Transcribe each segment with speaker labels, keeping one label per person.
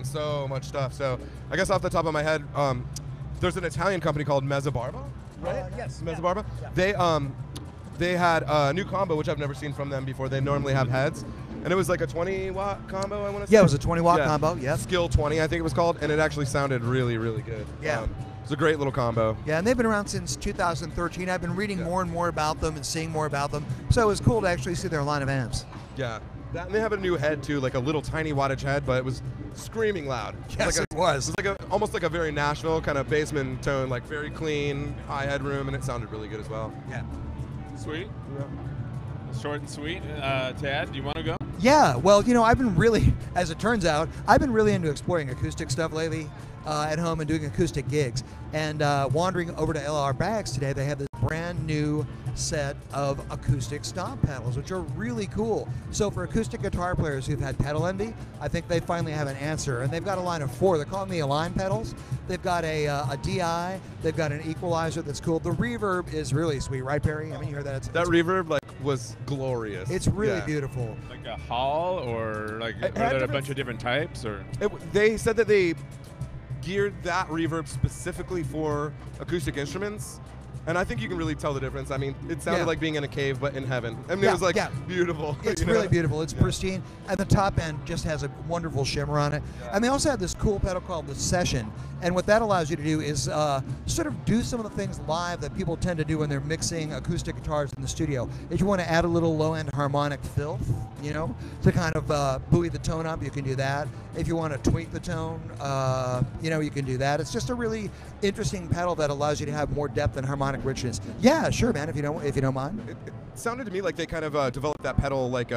Speaker 1: seen so much stuff. So I guess off the top of my head, there's an Italian company called Mezzabarba, right?
Speaker 2: Yes.
Speaker 1: Mezzabarba.
Speaker 2: Yeah.
Speaker 1: They had a new combo, which I've never seen from them before. They normally have heads. And it was like a 20-watt combo, I want to say.
Speaker 2: Yeah, it was a 20-watt combo, yeah.
Speaker 1: Skill 20, I think it was called, and it actually sounded really, really good.
Speaker 2: Yeah.
Speaker 1: It's a great little combo.
Speaker 2: Yeah, and they've been around since 2013. I've been reading more and more about them and seeing more about them. So it was cool to actually see their line of amps.
Speaker 1: Yeah. And they have a new head, too, like a little tiny wattage head, but it was screaming loud.
Speaker 2: Yes, it was.
Speaker 1: It was like almost like a very Nashville kind of bassman tone, like very clean, high headroom, and it sounded really good as well.
Speaker 2: Yeah.
Speaker 3: Sweet.
Speaker 1: Yeah.
Speaker 3: Short and sweet. Tad, do you want to go?
Speaker 2: Yeah, well, you know, I've been really, as it turns out, I've been really into exploring acoustic stuff lately at home and doing acoustic gigs. And wandering over to LR Bags today, they have this brand new set of acoustic stomp pedals, which are really cool. So for acoustic guitar players who've had pedal envy, I think they finally have an answer. And they've got a line of 4. They're calling the Align pedals. They've got a DI. They've got an equalizer that's cool. The reverb is really sweet, right, Perry? I mean, you hear that?
Speaker 1: That reverb was glorious.
Speaker 2: It's really beautiful.
Speaker 3: Like a hall, or like are there a bunch of different types, or?
Speaker 1: They said that they geared that reverb specifically for acoustic instruments. And I think you can really tell the difference. I mean, it sounded like being in a cave, but in heaven. I mean, it was like beautiful.
Speaker 2: It's really beautiful. It's pristine. And the top end just has a wonderful shimmer on it. Yeah. And they also have this cool pedal called the Session. And what that allows you to do is sort of do some of the things live that people tend to do when they're mixing acoustic guitars in the studio. If you want to add a little low-end harmonic filth, you know, to kind of buoy the tone up, you can do that. If you want to tweak the tone, you know, you can do that. It's just a really interesting pedal that allows you to have more depth and harmonic richness. Yeah, sure, man. If you don't mind.
Speaker 1: It sounded to me like they kind of developed that pedal like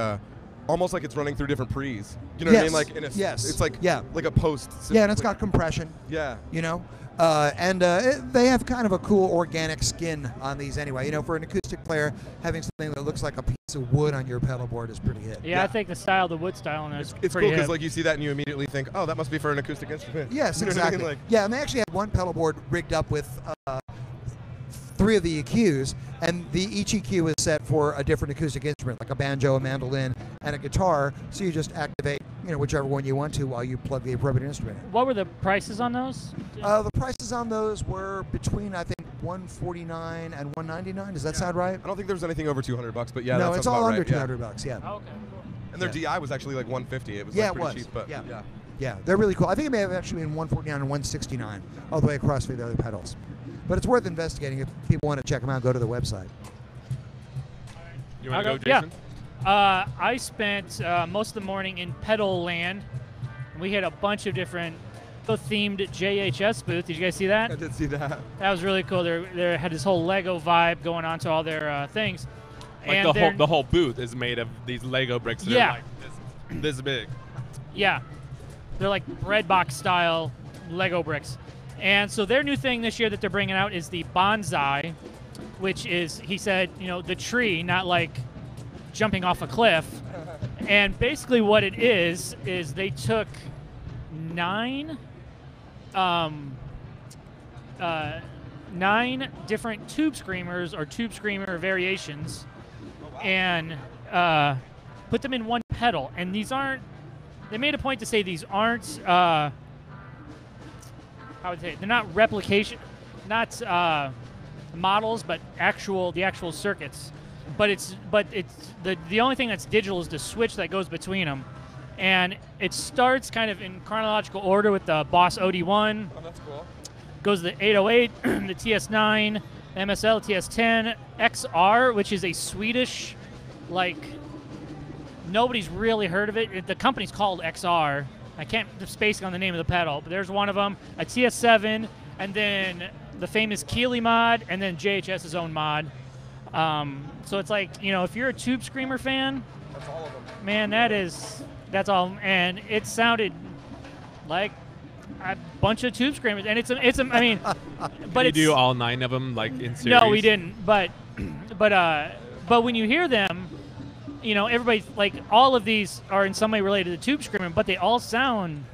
Speaker 1: almost like it's running through different pre's. You know what I mean? Like it's like like a post.
Speaker 2: Yeah, and it's got compression.
Speaker 1: Yeah.
Speaker 2: You know, they have kind of a cool organic skin on these anyway. You know, for an acoustic player, having something that looks like a piece of wood on your pedal board is pretty hit.
Speaker 4: Yeah, I think the style, the wood style, and
Speaker 1: it's cool because like you see that and you immediately think, oh, that must be for an acoustic instrument.
Speaker 2: Yes,
Speaker 1: you know
Speaker 2: exactly.
Speaker 1: What I mean?
Speaker 2: Yeah, and they actually had one pedal board rigged up with 3 of the EQs, and each EQ is set for a different acoustic instrument, like a banjo, a mandolin, and a guitar. So you just activate, you know, whichever one you want to while you plug the appropriate instrument in.
Speaker 4: What were the prices on those?
Speaker 2: The prices on those were between, I think, $149 and $199. Does that sound right?
Speaker 1: I don't think there was anything over $200, but yeah,
Speaker 2: no,
Speaker 1: that
Speaker 2: it's all under
Speaker 1: right.
Speaker 2: $200. Yeah.
Speaker 4: Oh, okay, cool.
Speaker 1: And their DI was actually like $150. It was
Speaker 2: yeah,
Speaker 1: like pretty cheap, but
Speaker 2: yeah, they're really cool. I think it may have actually been $149 and $169 all the way across for the other pedals. But it's worth investigating. If people want to check them out, go to the website.
Speaker 3: You want to go, Jason?
Speaker 4: Yeah. I spent most of the morning in Pedal Land. We had a bunch of different themed JHS booth. Did you guys see that?
Speaker 1: I did see that.
Speaker 4: That was really cool. They had this whole Lego vibe going on to all their things.
Speaker 3: Like
Speaker 4: and
Speaker 3: the whole booth is made of these Lego bricks that are like this big.
Speaker 4: Yeah. They're like bread box style Lego bricks. And so their new thing this year that they're bringing out is the Bonsai, which is, he said, you know, the tree, not like jumping off a cliff. And basically what it is they took 9 different tube screamers or tube screamer variations and put them in one pedal. And these aren't, they made a point to say these aren't, I would say they're not replication, not models, but the actual circuits. But it's the only thing that's digital is the switch that goes between them, and it starts kind of in chronological order with the Boss OD1.
Speaker 1: Oh, that's cool.
Speaker 4: Goes to the 808, the TS9, MSL, TS10, XR, which is a Swedish, like nobody's really heard of it. The company's called XR. I can't space on the name of the pedal, but there's one of them, a TS7, and then the famous Keeley mod, and then JHS's own mod. So it's like, you know, if you're a Tube Screamer fan,
Speaker 1: that's all of them.
Speaker 4: Man, that's all. And it sounded like a bunch of Tube Screamers, and it's I mean, but
Speaker 3: Did you do all 9 of them like in series?
Speaker 4: No, we didn't. But when you hear them, you know, everybody, like, all of these are in some way related to Tube Screaming, but they all sound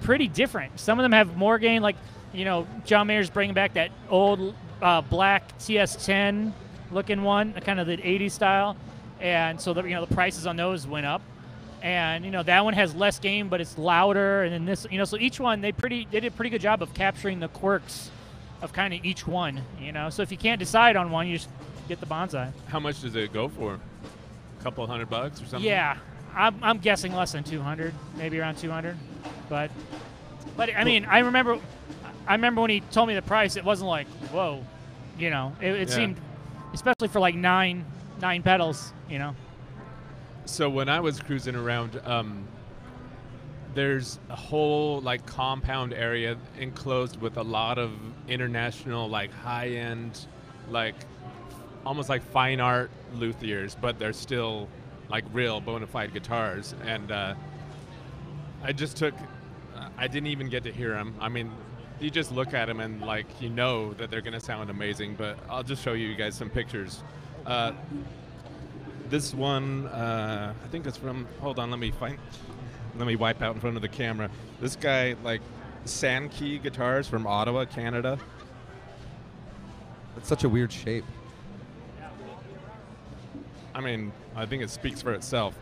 Speaker 4: pretty different. Some of them have more gain, like, you know, John Mayer's bringing back that old black TS10 looking one, kind of the 80s style, and so the prices on those went up. And that one has less gain, but it's louder. And then this, so each one they did a pretty good job of capturing the quirks of kind of each one. So if you can't decide on one, you just get the Bonsai.
Speaker 3: How much does it go for? A couple $100 or something?
Speaker 4: Yeah, I'm guessing less than 200, maybe around 200. But I mean, I remember when he told me the price, it wasn't like, whoa, it seemed, especially for like nine pedals,
Speaker 3: So when I was cruising around, there's a whole like compound area enclosed with a lot of international like high-end, like almost like fine art luthiers, but they're still like real bona fide guitars. And I didn't even get to hear them. I mean, you just look at them and like that they're gonna sound amazing. But I'll just show you guys some pictures. This one, I think it's from. Hold on, let me wipe out in front of the camera. This guy, like, Sankey guitars from Ottawa, Canada.
Speaker 1: It's such a weird shape.
Speaker 3: I mean, I think it speaks for itself.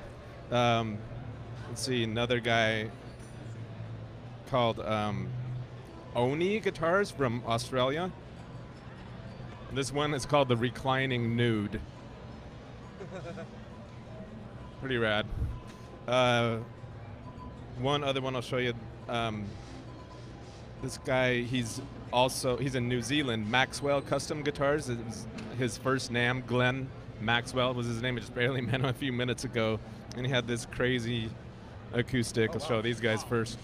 Speaker 3: Let's see, another guy called Oni Guitars from Australia. This one is called the Reclining Nude. Pretty rad. One other one I'll show you. This guy, he's in New Zealand. Maxwell Custom Guitars. His first NAMM, Glenn Maxwell was his name. I just barely met him a few minutes ago. And he had this crazy acoustic. I'll show these guys first.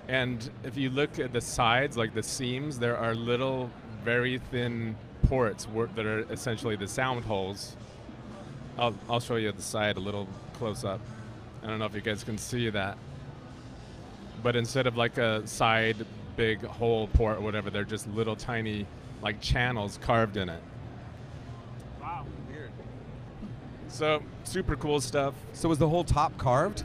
Speaker 3: And if you look at the sides, like the seams, there are little, very thin ports that are essentially the sound holes. I'll show you the side a little close up. I don't know if you guys can see that. But instead of like a side big hole port or whatever, they're just little tiny like channels carved in it.
Speaker 4: Wow.
Speaker 1: Weird.
Speaker 3: So super cool stuff.
Speaker 1: So is the whole top carved?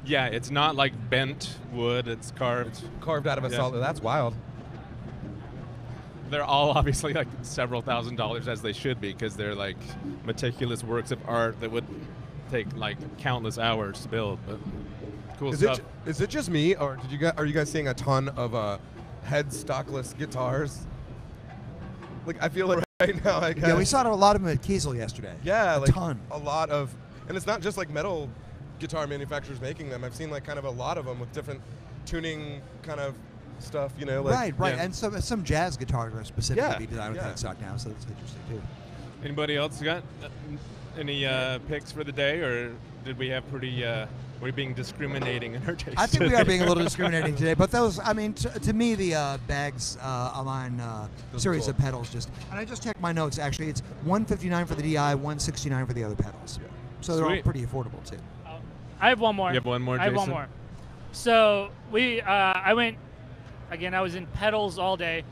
Speaker 3: Yeah, it's not like bent wood, it's carved.
Speaker 1: It's carved out of a solid. That's wild.
Speaker 3: They're all obviously like several $1,000s, as they should be, because they're like meticulous works of art that would take like countless hours to build. But cool stuff.
Speaker 1: Is it just me, or are you guys seeing a ton of head stockless guitars? Like, I feel like right now, I guess.
Speaker 2: Yeah, we saw a lot of them at Kiesel yesterday.
Speaker 1: Yeah,
Speaker 2: a
Speaker 1: like
Speaker 2: ton.
Speaker 1: A lot of, and it's not just like metal guitar manufacturers making them. I've seen like kind of a lot of them with different tuning kind of stuff, like,
Speaker 2: right,
Speaker 1: yeah.
Speaker 2: and some jazz guitars are specifically designed with headstock now, so that's interesting too.
Speaker 3: Anybody else got any picks for the day, or did we have were we being discriminating in our taste?
Speaker 2: I think we are being a little discriminating today, but those, I mean, to me, the Bags Align series
Speaker 1: cool.
Speaker 2: of pedals and I just checked my notes, actually, it's $159 for the DI, $169 for the other pedals. Yeah. So they're all pretty affordable too.
Speaker 4: I have one more.
Speaker 3: You have one more, Jason?
Speaker 4: I have one more. So I went, again, I was in pedals all day.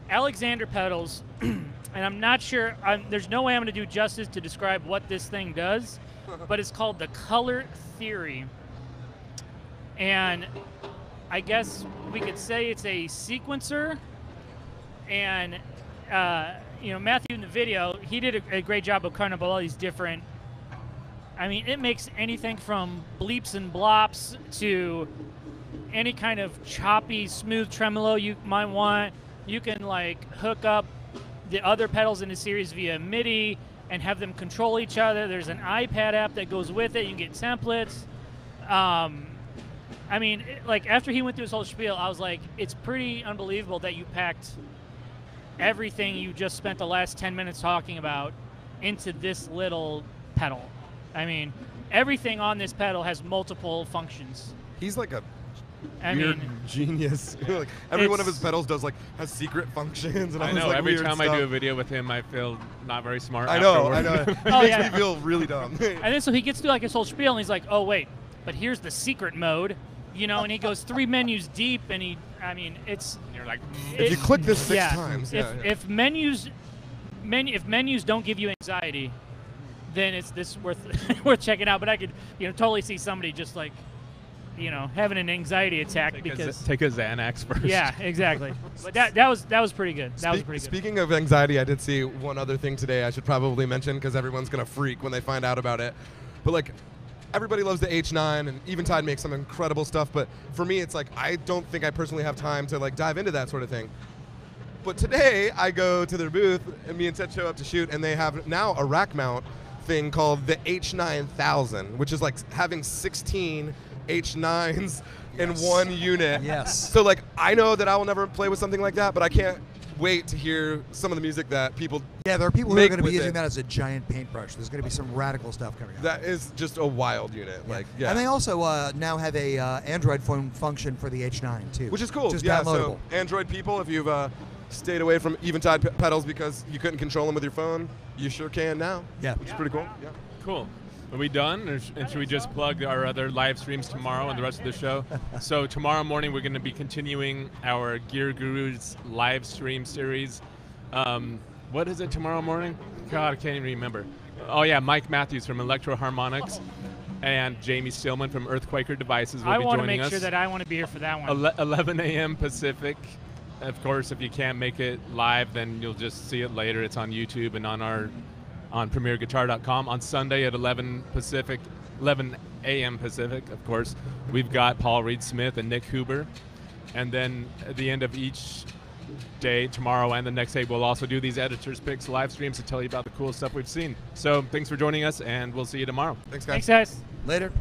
Speaker 4: Alexander Pedals, and I'm not sure, there's no way I'm going to do justice to describe what this thing does, but it's called the Color Theory. And I guess we could say it's a sequencer. And, Matthew in the video, he did a great job of kind of all these different, I mean, it makes anything from bleeps and blops to any kind of choppy, smooth tremolo you might want. You can like hook up the other pedals in the series via MIDI and have them control each other. There's an iPad app that goes with it. You can get templates. I mean, like after he went through his whole spiel, I was like, it's pretty unbelievable that you packed everything you just spent the last 10 minutes talking about into this little pedal. I mean, everything on this pedal has multiple functions.
Speaker 1: He's like a weird genius. Like every one of his pedals has secret functions. And
Speaker 3: I know. Every time I do a video with him, I feel not very smart.
Speaker 1: I know.
Speaker 3: Afterward.
Speaker 1: It makes me feel really dumb.
Speaker 4: And then so he gets through like his whole spiel, and he's like, "Oh wait, but here's the secret mode," and he goes 3 menus deep, and it's.
Speaker 3: You're like,
Speaker 1: if you click this 6 times.
Speaker 4: If menus don't give you anxiety, then it's this worth checking out. But I could totally see somebody just like having an anxiety attack
Speaker 3: take a Xanax first.
Speaker 4: Yeah, exactly. But that was pretty good. That was pretty good.
Speaker 1: Speaking of anxiety, I did see one other thing today I should probably mention because everyone's gonna freak when they find out about it. But like, everybody loves the H9, and Eventide makes some incredible stuff. But for me, it's like I don't think I personally have time to like dive into that sort of thing. But today I go to their booth, and me and Ted show up to shoot, and they have now a rack mount thing called the H9000, which is like having 16 H9s in one unit.
Speaker 2: Yes.
Speaker 1: So like, I know that I will never play with something like that, but I can't wait to hear some of the music that people
Speaker 2: Yeah, there are people who are going to be
Speaker 1: with
Speaker 2: using
Speaker 1: it.
Speaker 2: that as a giant paintbrush. There's going to be some radical stuff coming out.
Speaker 1: That is just a wild unit. Like, yeah.
Speaker 2: And they also now have a Android phone function for the H9 too,
Speaker 1: Which is cool.
Speaker 2: Just
Speaker 1: yeah,
Speaker 2: downloadable.
Speaker 1: so Android people, if you've stayed away from Eventide pedals because you couldn't control them with your phone, you sure can now.
Speaker 2: Yeah.
Speaker 1: Which is pretty cool. Yeah.
Speaker 3: Cool. Are we done? And should we just plug our other live streams tomorrow and the rest of the show? So tomorrow morning we're going to be continuing our Gear Gurus live stream series. What is it tomorrow morning? God, I can't even remember. Oh yeah, Mike Matthews from Electro Harmonics and Jamie Stillman from Earthquaker Devices will be joining us.
Speaker 4: I want to make sure that I want to be here for that one.
Speaker 3: 11 a.m. Pacific. Of course, if you can't make it live, then you'll just see it later. It's on YouTube and on PremierGuitar.com on Sunday at 11 a.m. Pacific. Of course, we've got Paul Reed Smith and Nick Huber, and then at the end of each day, tomorrow and the next day, we'll also do these editors picks live streams to tell you about the cool stuff we've seen. So thanks for joining us, and we'll see you tomorrow.
Speaker 1: Thanks, guys.
Speaker 4: Thanks, guys.
Speaker 2: Later.